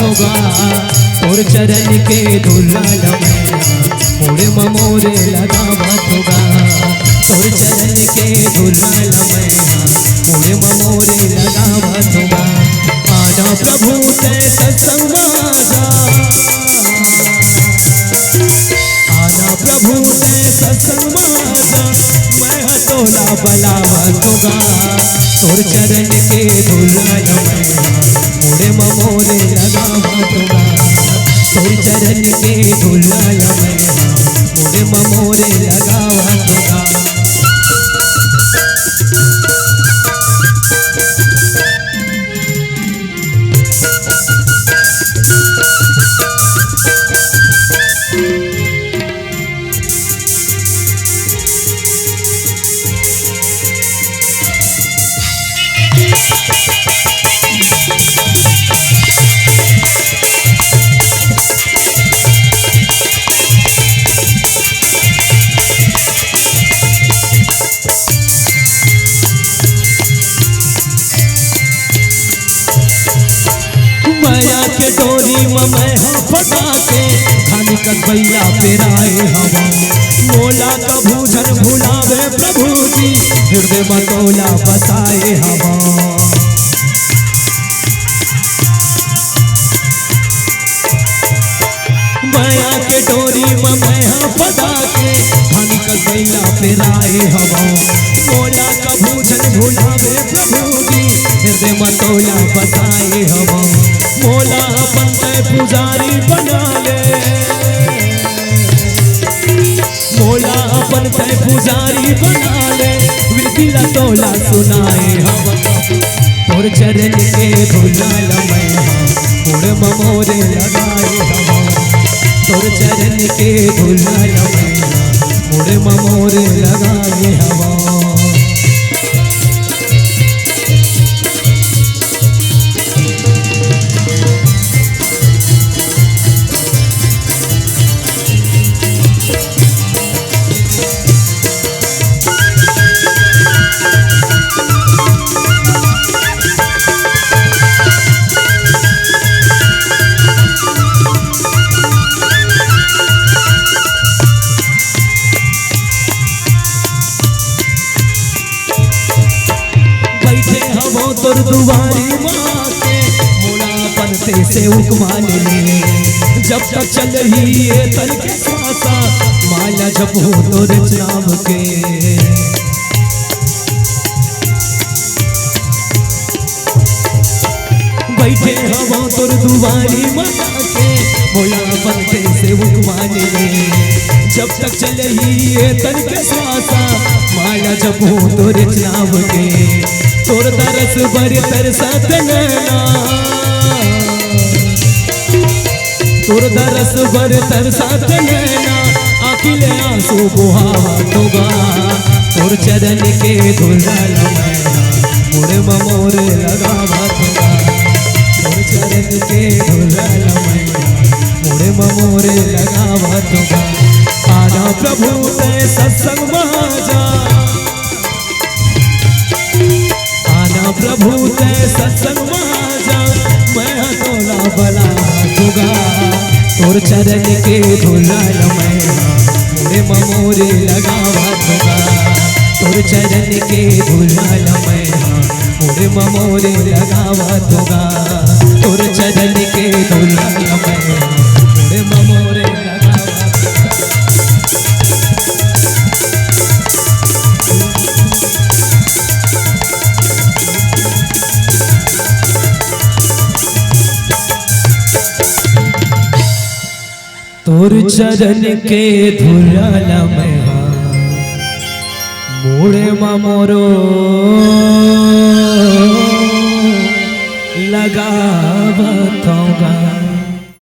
होगा तोर चरण के धुला मैया मोरे ममोरे लगावत होगा तोर चरण के धुला मैया मोरे ममोरे लगावत होगा आना प्रभु ते सत्संग माझा आना प्रभु ते सत्संग माझा मैं हटोला बलावत होगा तोर चरण के धुला मैया मोरे ममोरे लगावत होगा तोर चरण के धुला मैया मोरे ममोरे लगावत होगा माया के डोरी में मैं फटा के धानी कसबैया पेराए हवा मोला का भूषण भुलावे प्रभु जी हृदय मतोला बसाए हवा माया के डोरी में मैं फटा के धानी कसबैया पेराए हवा मोला का भूषण भुलावे प्रभु जी हृदय मतोला बसाए हवा मोला अपन पुजारी बना ले मोला अपन पुजारी बना ले विरतिला तोला सुनाए हम तोर चरण के धुला मैया मोरे ममोरे लगाए हम तोर चरण के धुला मैया मोरे ममोरे लगाए हम तोर दुआरी माँ के मोला बनते से उकमान ले जब तक चल ही ये तल के सासा माला जपो तोर नाम के बैठे हवा तोर दुआरी माँ के मोला बनते से उकमान ले जब तक चल ही ये तल के सासा माला जपो तोर नाम के तोर तरस बरी तरसत नैना तोर तरस बरी तरसत नैना आखिले आंसू बुहावत होगा तोर चरण के धुला मैया मोरे ममोरे लगावत होगा तोर चरण के धुला मैया मोरे ममोरे लगावत होगा आना प्रभु ते सत्संग माझा प्रभु ते सत्संग माझा मैं हटोला बला होगा तोर चरण के धुला मैया मोरे ममोरे लगावत होगा तोर चरण के धुला मैया मोरे ममोरे लगावत होगा तोर चरण के धुला मैया मोरे ममोरे लगावत तोर चरण के धुला मैया मोरे ममोरो लगावत होगा।